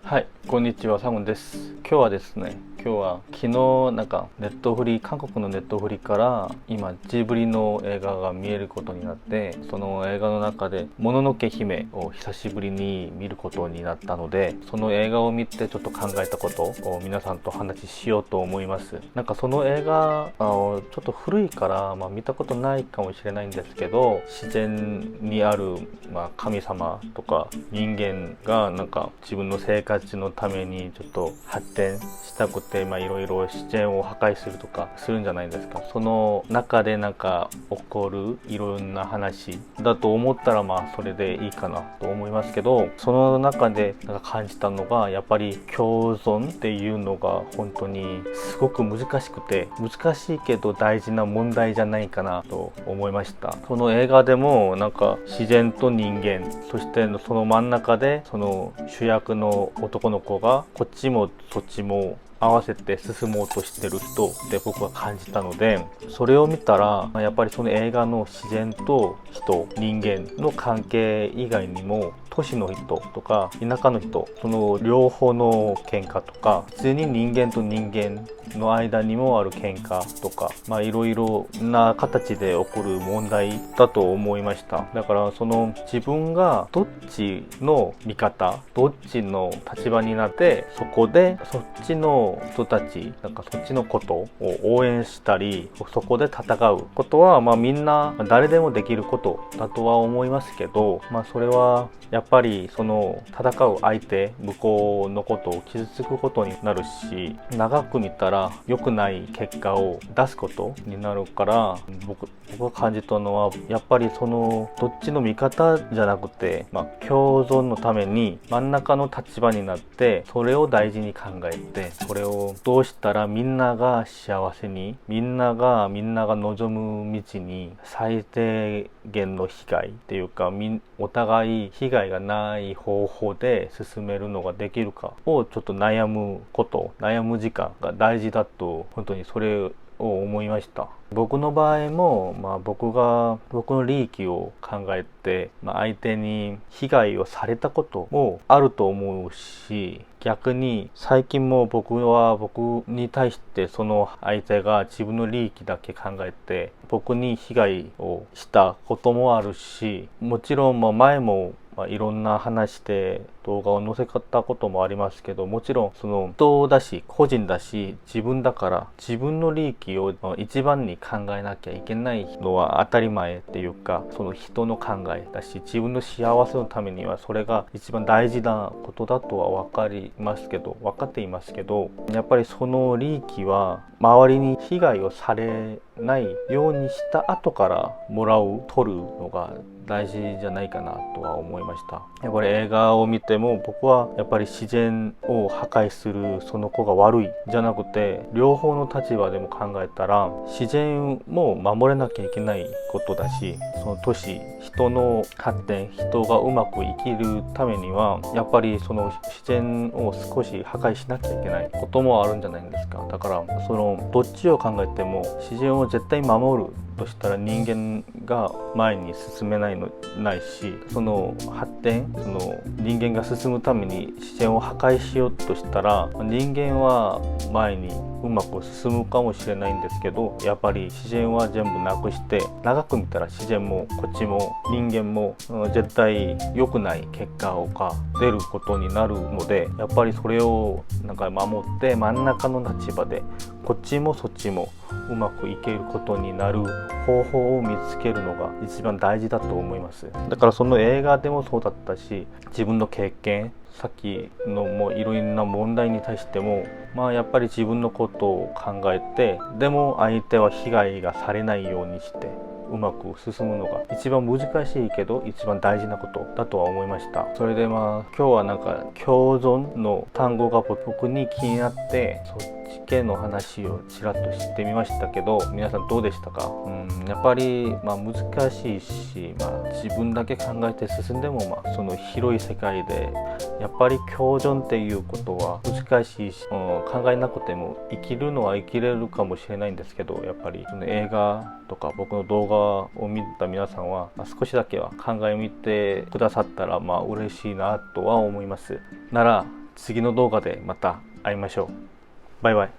はい、こんにちは、サムです。今日はですね、昨日韓国のネットフリから今ジブリの映画が見えることになって、その映画の中でもののけ姫を久しぶりに見ることになったので、その映画を見てちょっと考えたことを皆さんと話ししようと思います。その映画ちょっと古いから、見たことないかもしれないんですけど、自然にある、神様とか人間が自分の生活のためにちょっと発展したくて、いろいろ自然を破壊するとかするんじゃないですか。その中で起こるいろんな話だと思ったら、それでいいかなと思いますけど、その中で感じたのが、やっぱり共存っていうのが本当にすごく難しくて、難しいけど大事な問題じゃないかなと思いました。その映画でも自然と人間、そしてその真ん中でその主役の男の子がこっちもそっちも合わせて進もうとしてる人で僕は感じたので、それを見たらやっぱりその映画の自然と人間の関係以外にも、都市の人とか田舎の人、その両方の喧嘩とか、普通に人間と人間の間にもある喧嘩とか、いろいろな形で起こる問題だと思いました。だからその自分がどっちの味方、どっちの立場になって、そこでそっちの人たち、そっちのことを応援したり、そこで戦うことはみんな誰でもできることだとは思いますけど、それはやっぱりその戦う相手、向こうのことを傷つくことになるし、長く見たら良くない結果を出すことになるから、僕が感じたのは、やっぱりそのどっちの味方じゃなくて、共存のために真ん中の立場になって、それを大事に考えて、それをどうしたらみんなが幸せに、みんなが望む道に最低限の被害っていうか、お互い被害がない方法で進めるのができるかをちょっと悩む時間が大事だと、本当にそれを思いました。僕の場合も、僕の利益を考えて、相手に被害をされたこともあると思うし、逆に最近も僕に対してその相手が自分の利益だけ考えて僕に被害をしたこともあるし、もちろん前もいろんな話で動画を載せたこともありますけど、もちろんその人だし個人だし自分だから、自分の利益を一番に考えなきゃいけないのは当たり前っていうか、その人の考えだし、自分の幸せのためにはそれが一番大事なことだとは分かっていますけど、やっぱりその利益は周りに被害をされないようにした後から取るのが大事じゃないかなとは思いました。やっぱり映画を見ても、僕はやっぱり自然を破壊するその子が悪いじゃなくて、両方の立場でも考えたら自然も守れなきゃいけないことだし、その都市、人の発展、人がうまく生きるためにはやっぱりその自然を少し破壊しなきゃいけないこともあるんじゃないですか。だからそのどっちを考えても、自然を絶対守るとしたら人間が前に進めないし、その発展、その人間が進むために自然を破壊しようとしたら、人間は前にうまく進むかもしれないんですけど、やっぱり自然は全部なくして、長く見たら自然もこっちも人間も絶対良くない結果が出ることになるので、やっぱりそれを守って真ん中の立場でこっちもそっちもうまくいけることになる方法を見つけるのが一番大事だと思います。だからその映画でもそうだったし、自分の経験、さっきのいろんな問題に対しても、やっぱり自分のことを考えて、でも相手は被害がされないようにしてうまく進むのが一番難しいけど一番大事なことだとは思いました。それで今日は共存の単語が僕に気になって、そっち系の話をちらっと知ってみましたけど、皆さんどうでしたか？やっぱり難しいし、自分だけ考えて進んでもその広い世界でやっぱり共存っていうことは難しいし、考えなくても生きるのは生きれるかもしれないんですけど、やっぱりその映画とか僕の動画を見た皆さんは少しだけは考えてみてくださったら嬉しいなとは思います。なら次の動画でまた会いましょう。バイバイ。